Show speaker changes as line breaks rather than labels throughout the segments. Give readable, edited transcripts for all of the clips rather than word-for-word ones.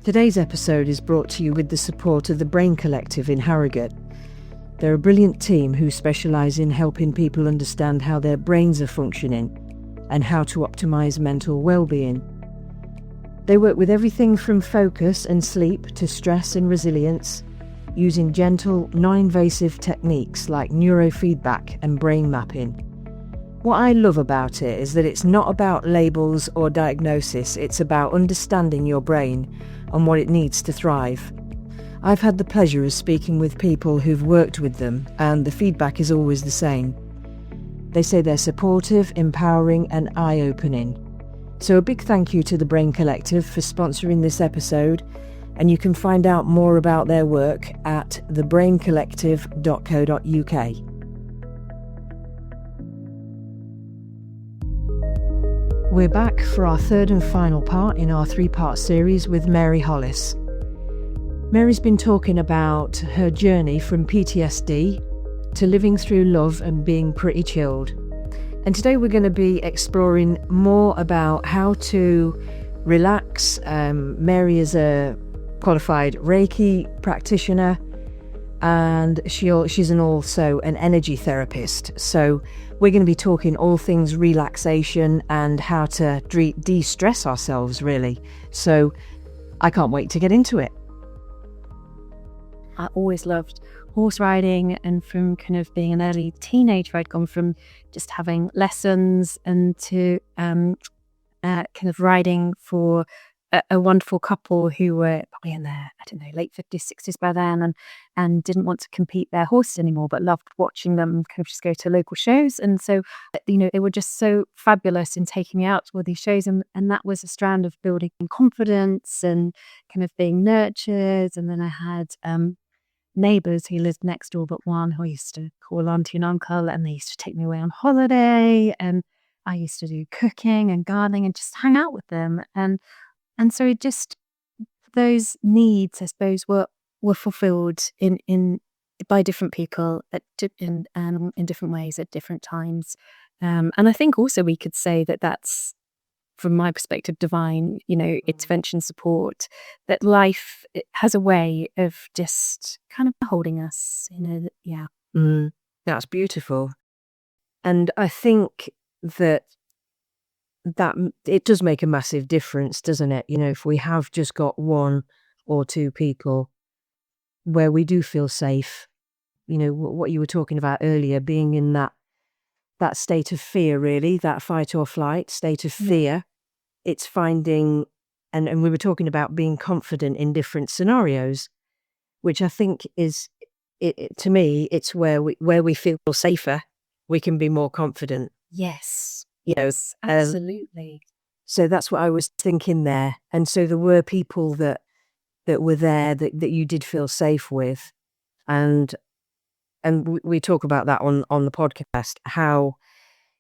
Today's episode is brought to you with the support of the Brain Collective in Harrogate. They're a brilliant team who specialise in helping people understand how their brains are functioning and how to optimise mental well-being. They work with everything from focus and sleep to stress and resilience, using gentle, non-invasive techniques like neurofeedback and brain mapping. What I love about it is that it's not about labels or diagnosis, it's about understanding your brain and what it needs to thrive. I've had the pleasure of speaking with people who've worked with them, and the feedback is always the same. They say they're supportive, empowering and eye-opening. So a big thank you to the Brain Collective for sponsoring this episode, and you can find out more about their work at thebraincollective.co.uk. We're back for our third and final part in our three-part series with Mary Hollis. Mary's been talking about her journey from PTSD to living through love and being pretty chilled. And today we're going to be exploring more about how to relax. Mary is a qualified Reiki practitioner, and she's also an energy therapist. So we're going to be talking all things relaxation and how to de-stress ourselves, really. So I can't wait to get into it.
I always loved horse riding, and from kind of being an early teenager, I'd gone from just having lessons and to kind of riding for a wonderful couple who were probably in their, late 50s, 60s by then, and didn't want to compete their horses anymore, but loved watching them kind of just go to local shows. And so, they were just so fabulous in taking me out to all these shows. And that was a strand of building confidence and kind of being nurtured. And then I had neighbours who lived next door but one, who I used to call auntie and uncle, and they used to take me away on holiday. And I used to do cooking and gardening and just hang out with them. And so just those needs, I suppose, were fulfilled by different people in different ways at different times. And I think also we could say that that's, from my perspective, divine, intervention support, that life has a way of just kind of holding us, yeah.
That's beautiful. And I think that it does make a massive difference, doesn't it? If we have just got one or two people where we do feel safe, what you were talking about earlier, being in that state of fear, really, that fight or flight state of fear. It's finding, and we were talking about being confident in different scenarios, which I think is, to me, it's where we feel safer, we can be more confident.
Yes.
Yes,
absolutely.
So that's what I was thinking there. And so there were people that were there that you did feel safe with. And we talk about that on the podcast, how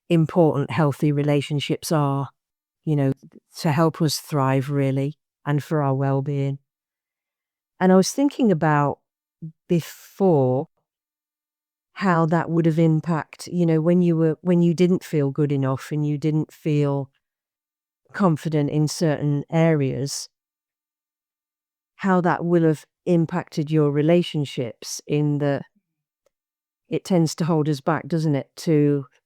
important healthy relationships are, to help us thrive, really, and for our well-being. And I was thinking about before how that would have impact, when you didn't feel good enough and you didn't feel confident in certain areas, how that will have impacted your relationships, in that it tends to hold us back, doesn't it?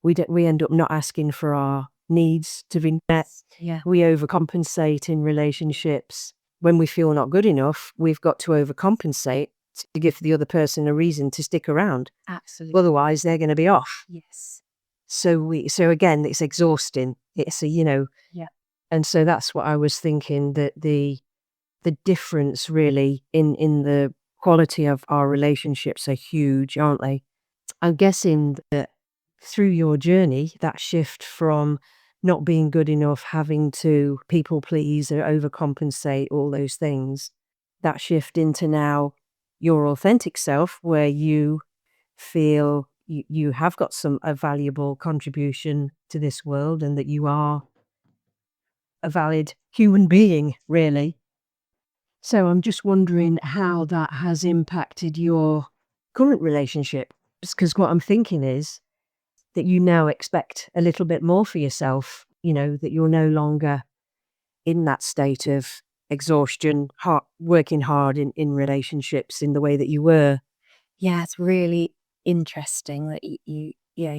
We end up not asking for our needs to be met.
Yeah.
We overcompensate in relationships. When we feel not good enough, we've got to overcompensate to give the other person a reason to stick around.
Absolutely.
Otherwise, they're going to be off.
Yes.
So again, it's exhausting. It's
Yeah.
And so that's what I was thinking, that the difference really in the quality of our relationships are huge, aren't they? I'm guessing that through your journey, that shift from not being good enough, having to people please or overcompensate, all those things, that shift into now your authentic self, where you feel you have got a valuable contribution to this world, and that you are a valid human being, really. So I'm just wondering how that has impacted your current relationship, because what I'm thinking is that you now expect a little bit more for yourself, that you're no longer in that state of exhaustion, working hard in relationships in the way that you were.
Yeah, it's really interesting that you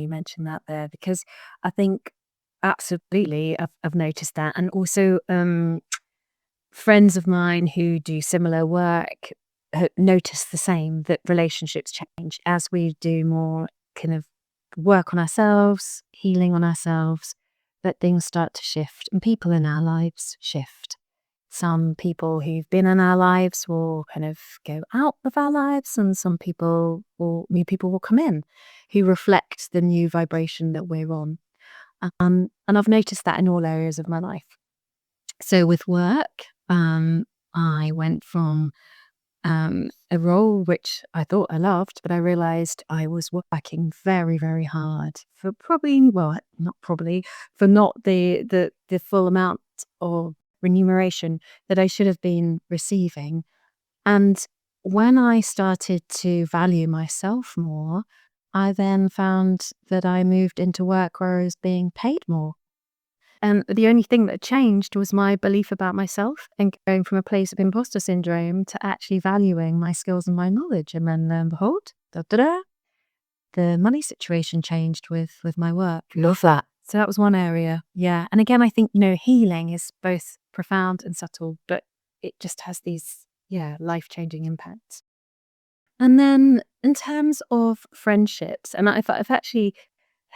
mentioned that there, because I think absolutely I've noticed that. And also friends of mine who do similar work notice the same, that relationships change as we do more kind of work on ourselves, healing on ourselves, that things start to shift and people in our lives shift. Some people who've been in our lives will kind of go out of our lives, and new people will come in who reflect the new vibration that we're on. And I've noticed that in all areas of my life. So with work, I went from a role which I thought I loved, but I realized I was working very, very hard for not the full amount of remuneration that I should have been receiving. And when I started to value myself more, I then found that I moved into work where I was being paid more. And the only thing that changed was my belief about myself, and going from a place of imposter syndrome to actually valuing my skills and my knowledge. And then, lo and behold, the money situation changed with my work.
Love that.
So that was one area. Yeah. And again, I think, healing is both profound and subtle, but it just has these, life-changing impacts. And then in terms of friendships, and I've actually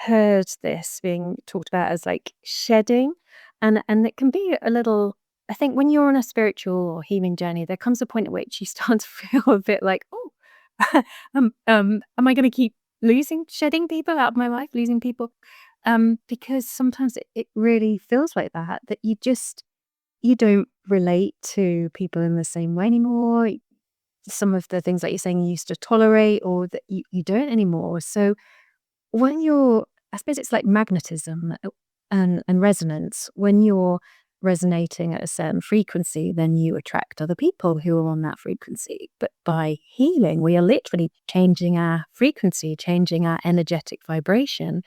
heard this being talked about as like shedding, and it can be a little, I think when you're on a spiritual or healing journey, there comes a point at which you start to feel a bit like, oh, am I going to keep shedding people out of my life, losing people? Because sometimes it really feels like that you don't relate to people in the same way anymore. Some of the things that you're saying you used to tolerate, or that you don't anymore. So when I suppose it's like magnetism and resonance. When you're resonating at a certain frequency, then you attract other people who are on that frequency. But by healing, we are literally changing our frequency, changing our energetic vibration.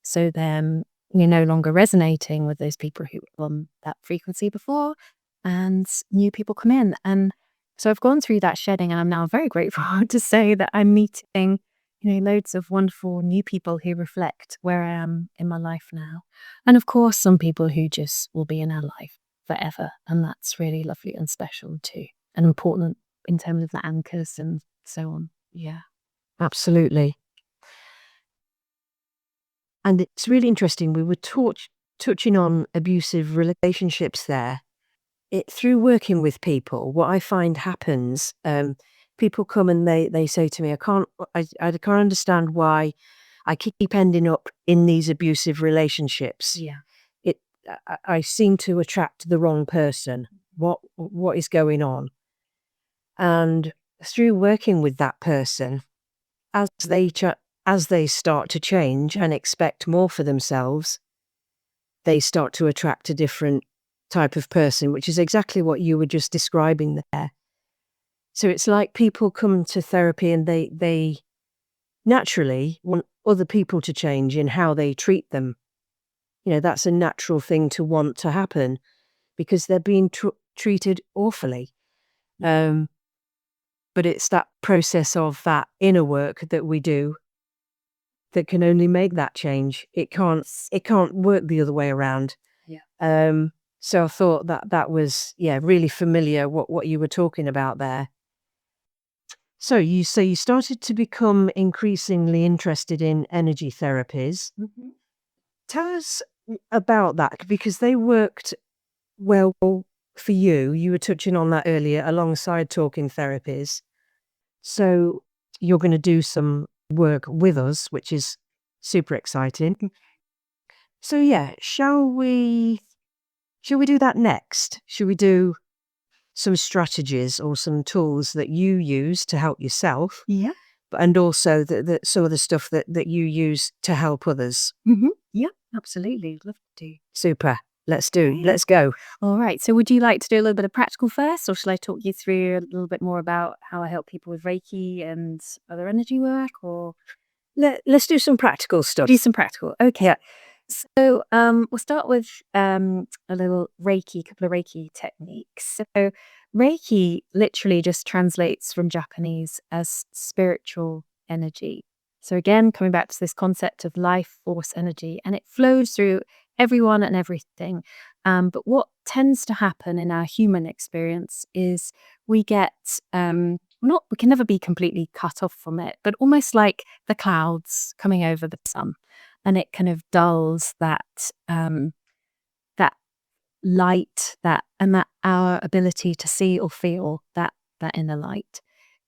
So then you're no longer resonating with those people who were on that frequency before, and new people come in. And so I've gone through that shedding, and I'm now very grateful to say that I'm meeting loads of wonderful new people who reflect where I am in my life now. And of course, some people who just will be in our life forever. And that's really lovely and special too, and important in terms of the anchors and so on. Yeah.
Absolutely. And it's really interesting. We were touching on abusive relationships there. Through working with people, what I find happens, people come and they say to me, I can't understand why I keep ending up in these abusive relationships.
Yeah.
I seem to attract the wrong person. What is going on? And through working with that person, as they start to change and expect more for themselves, they start to attract a different type of person, which is exactly what you were just describing there. So it's like people come to therapy and they naturally want other people to change in how they treat them. That's a natural thing to want to happen because they're being treated awfully. But it's that process of that inner work that we do that can only make that change. It can't work the other way around.
Yeah.
So I thought that was really familiar what you were talking about there. So you started to become increasingly interested in energy therapies.
Mm-hmm.
Tell us about that, because they worked well for you. You were touching on that earlier alongside talking therapies. So you're going to do some work with us, which is super exciting. So shall we do that next? Should we do some strategies or some tools that you use to help yourself?
Yeah.
And also some of the stuff that you use to help others.
Mm-hmm. Yeah, absolutely. Love to.
Super. Let's go.
All right. So would you like to do a little bit of practical first, or shall I talk you through a little bit more about how I help people with Reiki and other energy work? Or
Let's do some practical stuff.
do some practical. Okay.
Yeah.
So we'll start with a little couple of Reiki techniques. So Reiki literally just translates from Japanese as spiritual energy. So again, coming back to this concept of life force energy, and it flows through everyone and everything. But what tends to happen in our human experience is we get we can never be completely cut off from it, but almost like the clouds coming over the sun. And it kind of dulls that that light, that our ability to see or feel that inner light.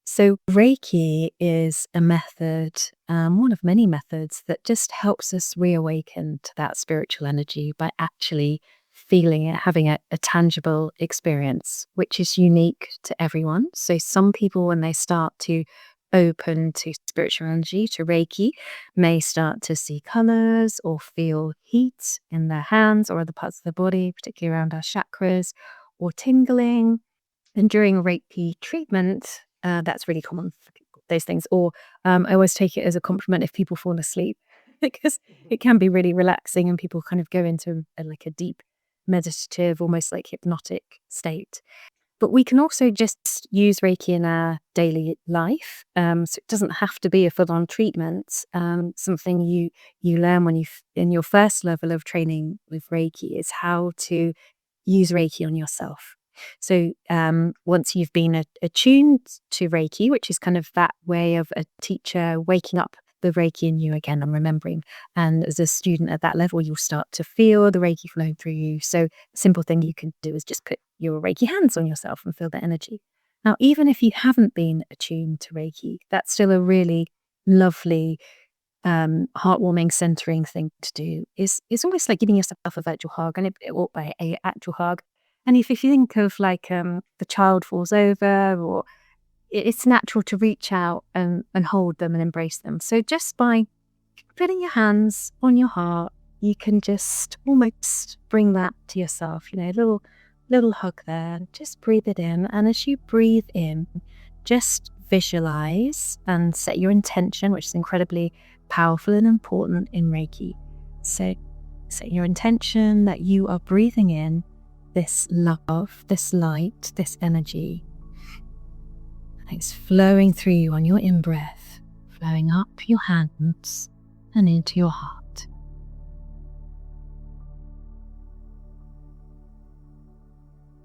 So Reiki is a method, one of many methods that just helps us reawaken to that spiritual energy by actually feeling it, having a tangible experience, which is unique to everyone. So some people, when they start to open to spiritual energy, to Reiki, may start to see colors or feel heat in their hands or other parts of the body, particularly around our chakras, or tingling. And during a Reiki treatment, that's really common for those things. Or I always take it as a compliment if people fall asleep, because it can be really relaxing and people kind of go into like a deep meditative, almost like hypnotic state. But we can also just use Reiki in our daily life. So it doesn't have to be a full-on treatment. Something you learn when in your first level of training with Reiki is how to use Reiki on yourself. So once you've been attuned to Reiki, which is kind of that way of a teacher waking up the Reiki in you again and remembering. And as a student at that level, you'll start to feel the Reiki flowing through you. So a simple thing you can do is just put your Reiki hands on yourself and feel the energy. Now, even if you haven't been attuned to Reiki, that's still a really lovely, heartwarming, centering thing to do. It's almost like giving yourself a virtual hug, and or a actual hug. And if you think of like the child falls over, or it's natural to reach out and hold them and embrace them. So just by putting your hands on your heart, you can just almost bring that to yourself, a little hug there. Just breathe it in. And as you breathe in, just visualize and set your intention, which is incredibly powerful and important in Reiki. So set your intention that you are breathing in this love, this light, this energy. It's flowing through you on your in-breath, flowing up your hands and into your heart.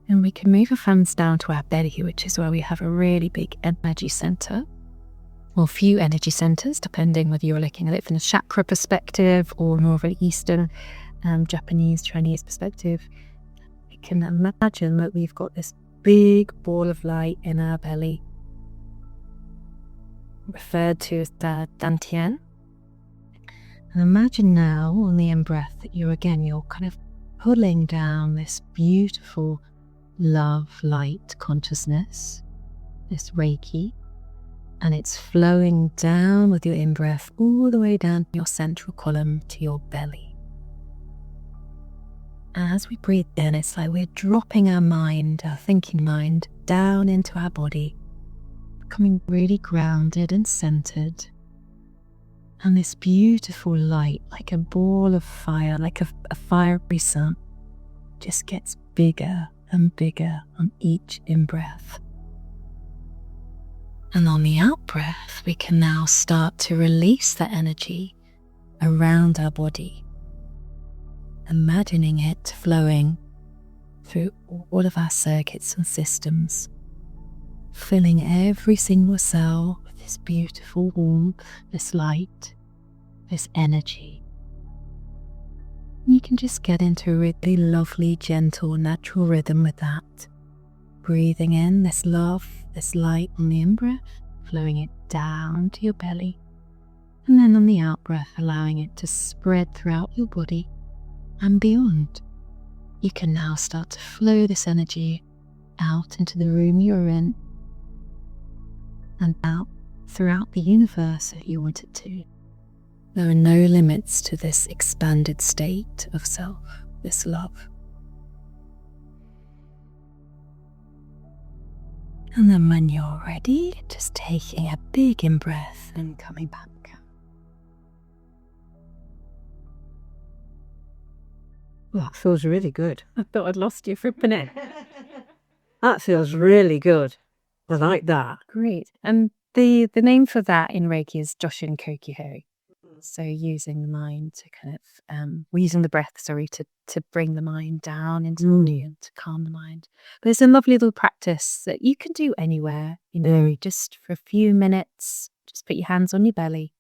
And we can move our hands down to our belly, which is where we have a really big energy center, or a few energy centers, depending whether you're looking at it from a chakra perspective or more of an Eastern, Japanese, Chinese perspective. We can imagine that we've got this big ball of light in our belly, referred to as the dantian. And imagine now on the in-breath that you're kind of pulling down this beautiful love, light consciousness, this Reiki, and it's flowing down with your in-breath all the way down your central column to your belly. As we breathe in, it's like we're dropping our mind, our thinking mind, down into our body, becoming really grounded and centered. And this beautiful light, like a ball of fire, like a fiery sun, just gets bigger and bigger on each in-breath. And on the out-breath, we can now start to release that energy around our body, imagining it flowing through all of our circuits and systems, filling every single cell with this beautiful warmth, this light, this energy. You can just get into a really lovely, gentle, natural rhythm with that. Breathing in this love, this light on the in-breath, flowing it down to your belly. And then on the out-breath, allowing it to spread throughout your body and beyond. You can now start to flow this energy out into the room you're in, and out throughout the universe if you want it to. There are no limits to this expanded state of self, this love. And then when you're ready, just taking a big in-breath and coming back.
That feels really good.
I thought I'd lost you for a minute.
That feels really good. I like that.
Great. And the name for that in Reiki is Joshin Kokyuhei. So using the mind to kind of, we're using the breath, to bring the mind down into the body and to calm the mind. But it's a lovely little practice that you can do anywhere, just for a few minutes. Just put your hands on your belly.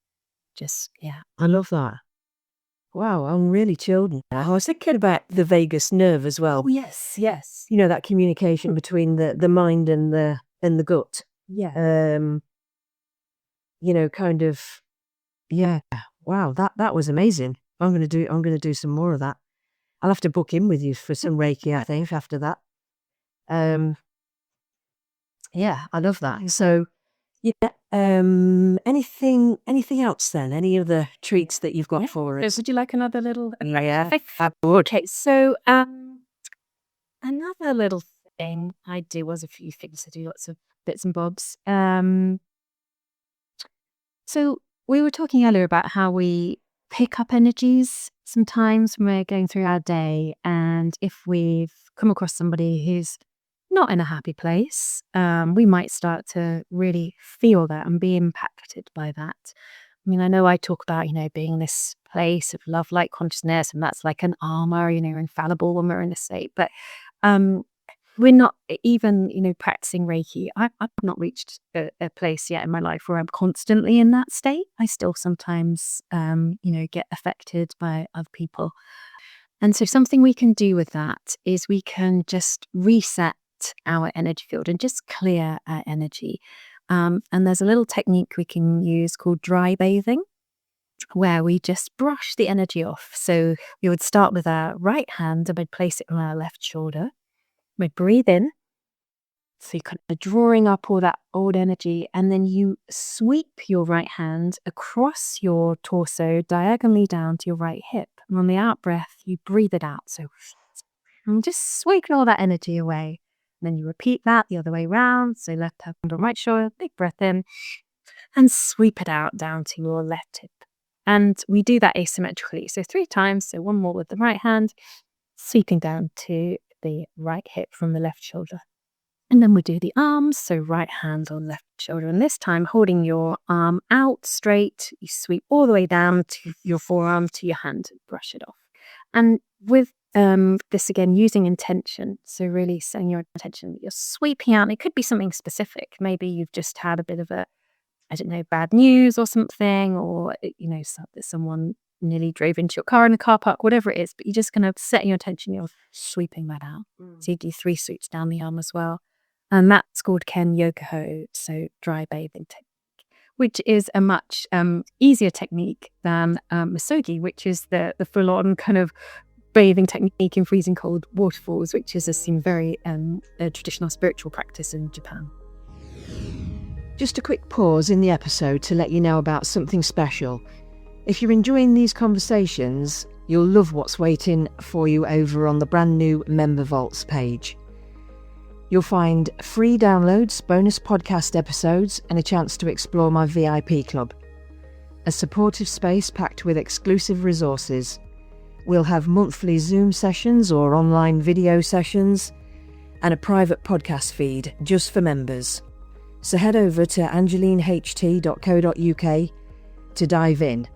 I love that. Wow, I'm really chilled now. I was thinking about the vagus nerve as well.
Oh, yes.
That communication between the mind and the gut.
Yeah.
Kind of. Yeah. Wow, that was amazing. I'm gonna do some more of that. I'll have to book in with you for some Reiki, I think, after that. Yeah, I love that. So, anything else then? Any other treats that you've got for us?
Would you like another little?
Yeah, I would.
Okay, so another little thing I do was a few things. I do lots of bits and bobs. So we were talking earlier about how we pick up energies sometimes when we're going through our day, and if we've come across somebody who's not in a happy place, we might start to really feel that and be impacted by that. I mean, I know I talk about, being in this place of love, light, consciousness, and that's like an armor, infallible when we're in a state. But we're not even, practicing Reiki. I've not reached a place yet in my life where I'm constantly in that state. I still sometimes, get affected by other people. And so something we can do with that is we can just reset our energy field and just clear our energy. And there's a little technique we can use called dry bathing, where we just brush the energy off. So we would start with our right hand and we'd place it on our left shoulder. We'd breathe in. So you're kind of drawing up all that old energy, and then you sweep your right hand across your torso diagonally down to your right hip. And on the out breath, you breathe it out. So I'm just sweeping all that energy away. And then you repeat that the other way around. So left hand on right shoulder, big breath in, and sweep it out down to your left hip. And we do that asymmetrically. So 3 times. So one more with the right hand, sweeping down to the right hip from the left shoulder. And then we do the arms. So right hand on left shoulder. And this time, holding your arm out straight, you sweep all the way down to your forearm to your hand and brush it off. And with this again, using intention. So really setting your intention that you're sweeping out. And it could be something specific. Maybe you've just had a bit of bad news or something, or, someone nearly drove into your car in the car park, whatever it is, but you're just going to set your attention, you're sweeping that out. So you do 3 sweeps down the arm as well. And that's called Ken Yokoho, so dry bathing technique, which is a much easier technique than Misogi, which is the full-on kind of bathing technique in freezing cold waterfalls, which is a very a traditional spiritual practice in Japan.
Just a quick pause in the episode to let you know about something special. If you're enjoying these conversations, you'll love what's waiting for you over on the brand new Member Vaults page. You'll find free downloads, bonus podcast episodes, and a chance to explore my VIP club. A supportive space packed with exclusive resources. We'll have monthly Zoom sessions or online video sessions, and a private podcast feed just for members. So head over to angelineht.co.uk to dive in.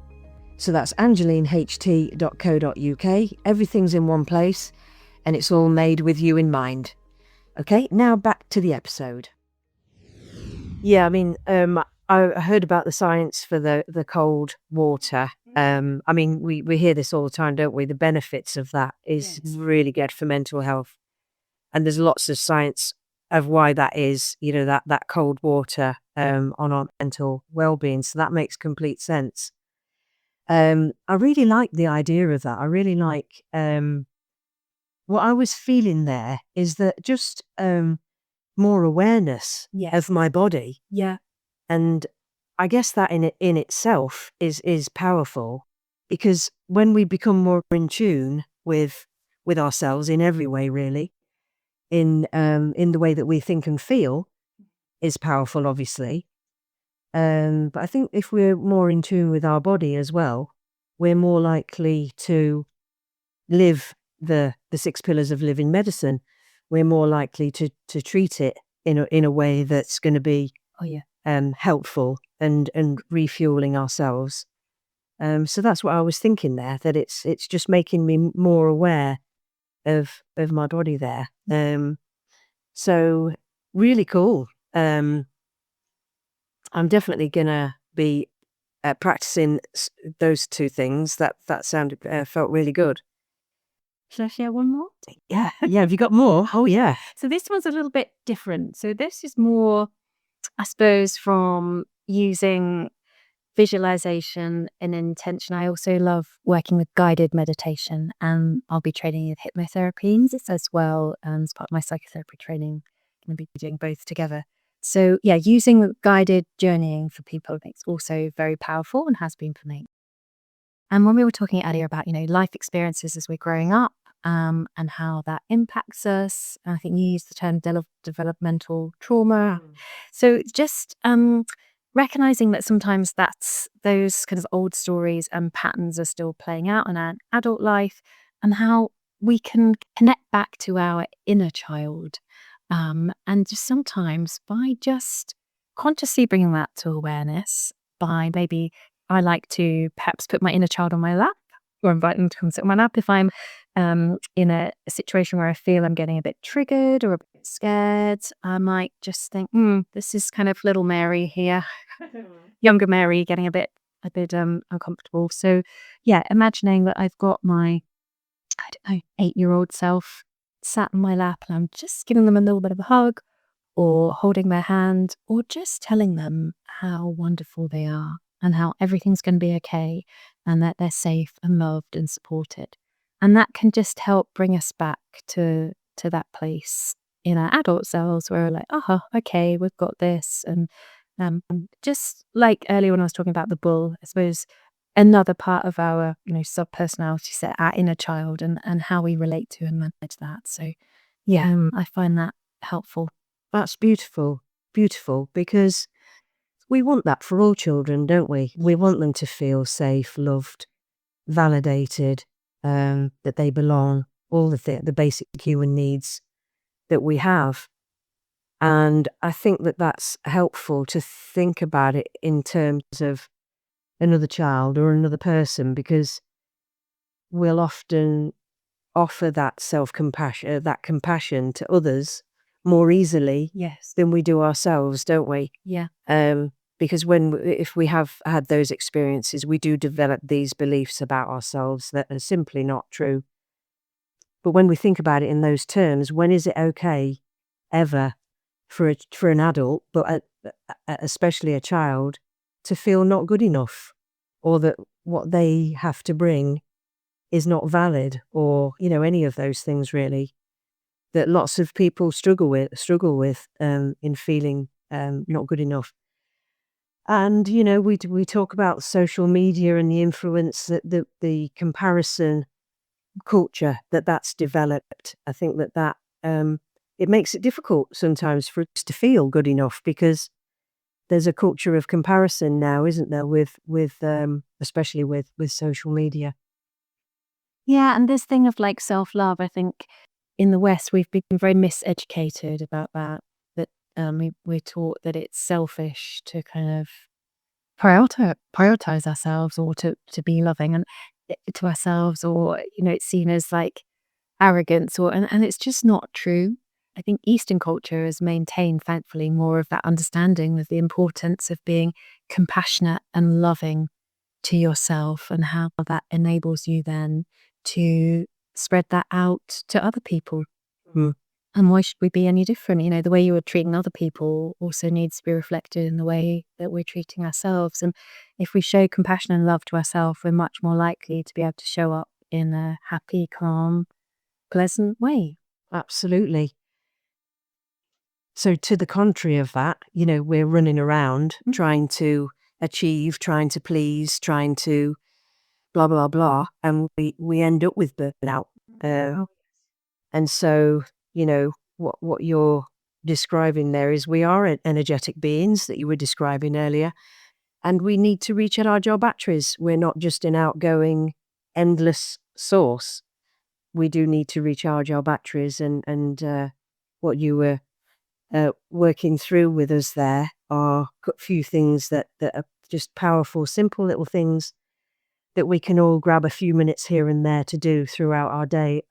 So that's angelineht.co.uk. Everything's in one place, and it's all made with you in mind. Okay, now back to the episode. Yeah, I mean, I heard about the science for the cold water. I mean, we hear this all the time, don't we? The benefits of that is really good for mental health. And there's lots of science of why that is, that cold water on our mental well-being. So that makes complete sense. I really like the idea of that. I really like what I was feeling there is that just more awareness of my body.
Yeah.
And I guess that in itself is powerful, because when we become more in tune with ourselves in every way, really, in the way that we think and feel, is powerful, obviously. But I think if we're more in tune with our body as well, we're more likely to live the 6 pillars of living medicine, we're more likely to treat it in a way that's going to be helpful and refueling ourselves. So that's what I was thinking there, that it's just making me more aware of my body there. So really cool. I'm definitely gonna be practicing those 2 things. That sounded felt really good.
Should I share one more?
Yeah. Have you got more? Oh yeah.
So this one's a little bit different. So this is more, I suppose, from using visualization and intention. I also love working with guided meditation, and I'll be training with hypnotherapy as well as part of my psychotherapy training. I'm going to be doing both together. So yeah, using guided journeying for people is also very powerful and has been for me. And when we were talking earlier about, life experiences as we're growing up, and how that impacts us, I think you used the term developmental trauma. So just recognizing that sometimes those kind of old stories and patterns are still playing out in our adult life, and how we can connect back to our inner child. And just sometimes by just consciously bringing that to awareness, by maybe I like to perhaps put my inner child on my lap or invite them to come sit on my lap if I'm in a situation where I feel I'm getting a bit triggered or a bit scared. I might just think, this is kind of little Mary here, younger Mary getting a bit uncomfortable. So yeah, imagining that I've got my, 8-year-old self sat on my lap and I'm just giving them a little bit of a hug or holding their hand or just telling them how wonderful they are and how everything's going to be okay and that they're safe and loved and supported. And that can just help bring us back to that place in our adult selves where we're like, okay, we've got this. And just like earlier when I was talking about the bull, I suppose another part of our, sub-personality set, our inner child and how we relate to and manage that. So yeah, I find that helpful.
That's beautiful, because we want that for all children, don't we? We want them to feel safe, loved, validated, that they belong, all the basic human needs that we have. And I think that that's helpful to think about it in terms of another child or another person, because we'll often offer that self-compassion, that compassion to others more easily than we do ourselves, don't we?
Yeah.
Because if we have had those experiences, we do develop these beliefs about ourselves that are simply not true. But when we think about it in those terms, when is it okay ever for an adult, but especially a child, to feel not good enough, or that what they have to bring is not valid, or any of those things really that lots of people struggle with in feeling not good enough. And we talk about social media and the influence that the comparison culture that's developed. I think that it makes it difficult sometimes for us to feel good enough, because there's a culture of comparison now, isn't there, with especially with social media.
Yeah, and this thing of like self-love, I think in the West we've been very miseducated about that. That we're taught that it's selfish to kind of prioritize ourselves or to be loving and to ourselves, or it's seen as like arrogance, and it's just not true. I think Eastern culture has maintained, thankfully, more of that understanding of the importance of being compassionate and loving to yourself, and how that enables you then to spread that out to other people. And why should we be any different? The way you are treating other people also needs to be reflected in the way that we're treating ourselves. And if we show compassion and love to ourselves, we're much more likely to be able to show up in a happy, calm, pleasant way.
Absolutely. So to the contrary of that, we're running around trying to achieve, trying to please, trying to blah, blah, blah. And we end up with burnout. And so, what you're describing there is we are energetic beings that you were describing earlier. And we need to recharge our batteries. We're not just an outgoing, endless source. we do need to recharge our batteries, and what you were working through with us there are a few things that are just powerful, simple little things that we can all grab a few minutes here and there to do throughout our day.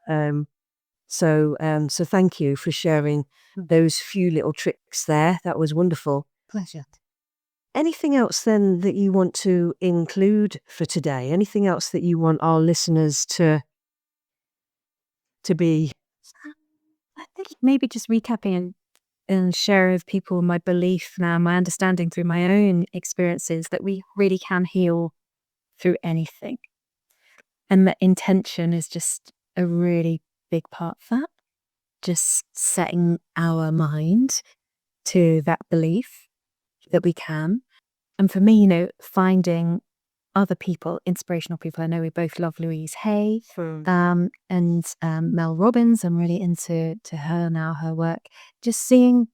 So thank you for sharing those few little tricks there. That was wonderful.
Pleasure.
Anything else then that you want to include for today? Anything else that you want our listeners to be?
I think maybe just recapping and share with people my belief now, my understanding through my own experiences that we really can heal through anything. And that intention is just a really big part of that. Just setting our mind to that belief that we can. And for me, finding other people, inspirational people. I know we both love Louise Hay and Mel Robbins. I'm really into her now, her work. Just seeing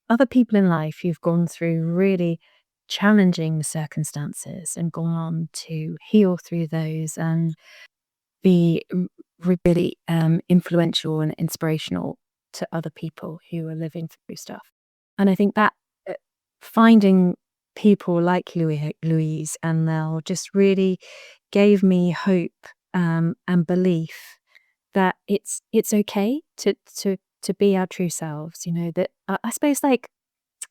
other people in life who've gone through really challenging circumstances and gone on to heal through those and be really influential and inspirational to other people who are living through stuff. And I think that finding people like Louise and Mel just really gave me hope and belief that it's okay to be our true selves. That I suppose, like,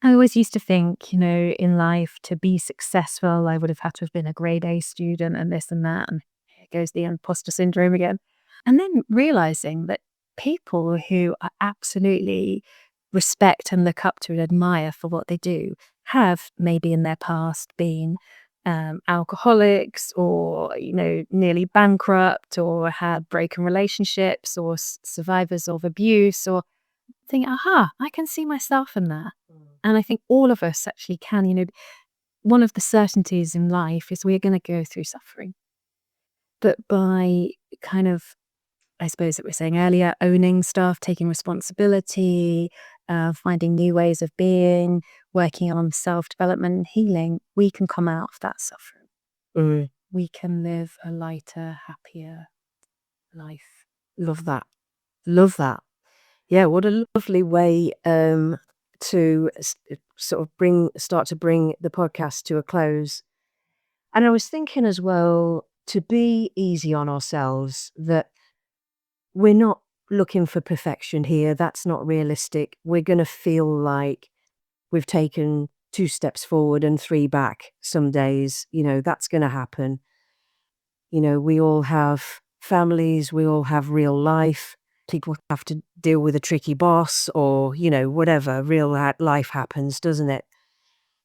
I always used to think, in life, to be successful, I would have had to have been a grade A student and this and that. And here goes the imposter syndrome again. And then realizing that people who I absolutely respect and look up to and admire for what they do have maybe in their past been alcoholics or, nearly bankrupt or had broken relationships or survivors of abuse, or think, aha, I can see myself in that. And I think all of us actually can. One of the certainties in life is we're going to go through suffering. But by kind of, I suppose that we're saying earlier, owning stuff, taking responsibility, finding new ways of being, working on self-development and healing, we can come out of that suffering. We can live a lighter, happier life.
Love that. Love that. Yeah, what a lovely way to sort of start to bring the podcast to a close. And I was thinking as well, to be easy on ourselves, that we're not looking for perfection here. That's not realistic. We're going to feel like we've taken 2 steps forward and 3 back some days. That's going to happen. We all have families, we all have real life. People have to deal with a tricky boss or, whatever. Real life happens, doesn't it?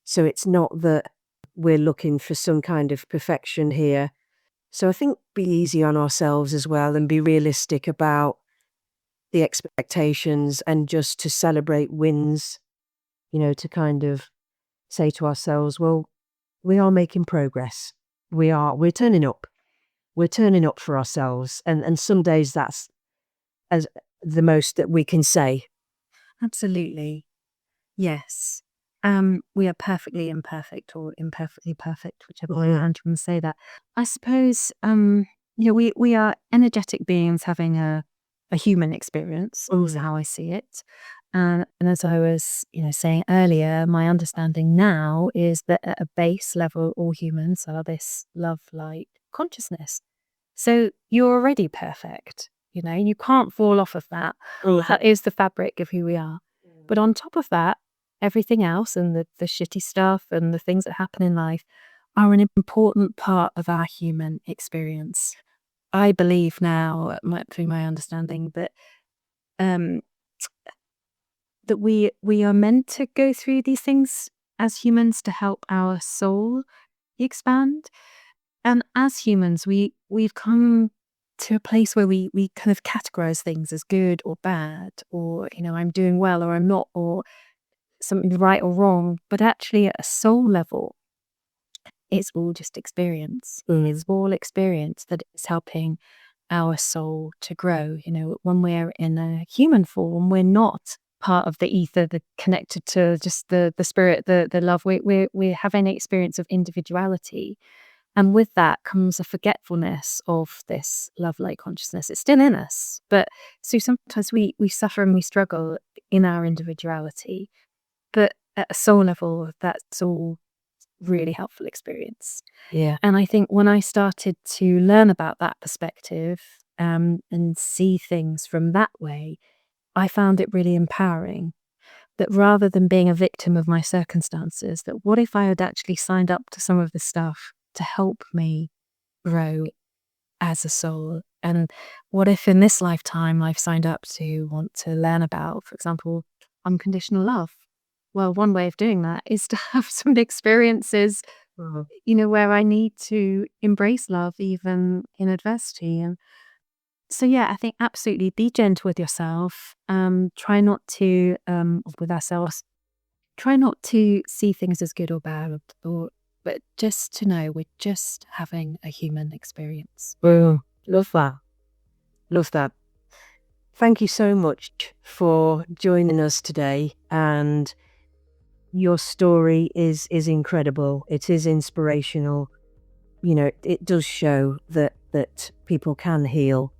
So it's not that we're looking for some kind of perfection here. So I think be easy on ourselves as well and be realistic about the expectations, and just to celebrate wins, to kind of say to ourselves, well, we are making progress. We're turning up. We're turning up for ourselves. And some days that's as the most that we can say.
Absolutely. Yes. We are perfectly imperfect or imperfectly perfect, whichever way you want to say that. I suppose, we are energetic beings having a human experience, is how I see it. And as I was, saying earlier, my understanding now is that at a base level, all humans are this love light consciousness. So you're already perfect, you can't fall off of that. That is the fabric of who we are. But on top of that, everything else and the shitty stuff and the things that happen in life are an important part of our human experience. I believe now, through my understanding, that that we are meant to go through these things as humans to help our soul expand. And as humans, we've come to a place where we kind of categorize things as good or bad, or, I'm doing well or I'm not, or something right or wrong. But actually at a soul level, it's all just experience. It's all experience that is helping our soul to grow. When we're in a human form, we're not part of the ether, connected to just the spirit, the love. We're having an experience of individuality. And with that comes a forgetfulness of this love light consciousness. It's still in us, but so sometimes we suffer and we struggle in our individuality. But at a soul level, that's all really helpful experience.
Yeah.
And I think when I started to learn about that perspective and see things from that way, I found it really empowering. That rather than being a victim of my circumstances, that what if I had actually signed up to some of the stuff to help me grow as a soul? And what if in this lifetime I've signed up to want to learn about, for example, unconditional love? Well, one way of doing that is to have some experiences, where I need to embrace love even in adversity. And so, yeah, I think absolutely be gentle with yourself. Try not to, with ourselves, try not to see things as good or bad, but just to know we're just having a human experience.
Well, love that. Love that. Thank you so much for joining us today. And your story is incredible. It is inspirational. It does show that people can heal.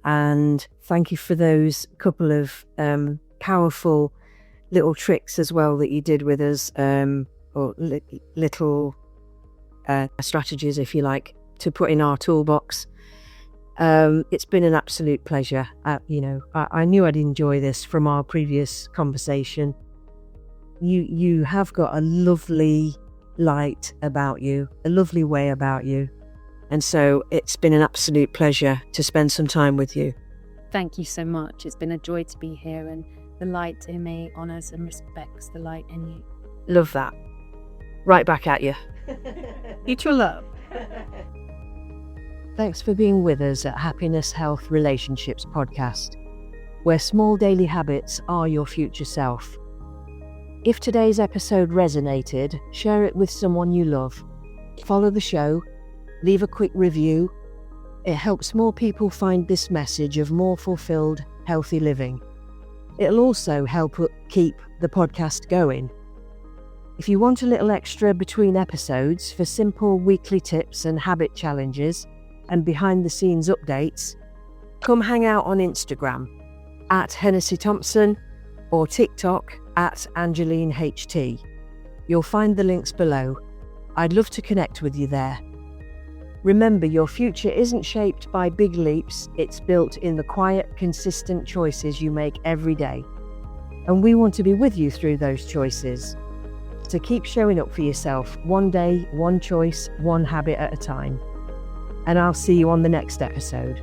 And thank you for those couple of powerful little tricks as well that you did with us, or little strategies, if you like, to put in our toolbox. It's been an absolute pleasure. I knew I'd enjoy this from our previous conversation. You have got a lovely light about you, a lovely way about you. And so it's been an absolute pleasure to spend some time with you.
Thank you so much. It's been a joy to be here, and the light in me honours and respects the light in you.
Love that. Right back at you.
Eat your love.
Thanks for being with us at Happiness, Health, Relationships podcast, where small daily habits are your future self. If today's episode resonated, share it with someone you love. Follow the show. Leave a quick review. It helps more people find this message of more fulfilled, healthy living. It'll also help keep the podcast going. If you want a little extra between episodes for simple weekly tips and habit challenges and behind-the-scenes updates, come hang out on Instagram at Hennessy-Thompson or TikTok at AngelineHT. You'll find the links below. I'd love to connect with you there. Remember, your future isn't shaped by big leaps, it's built in the quiet, consistent choices you make every day. And we want to be with you through those choices. So keep showing up for yourself, one day, one choice, one habit at a time. And I'll see you on the next episode.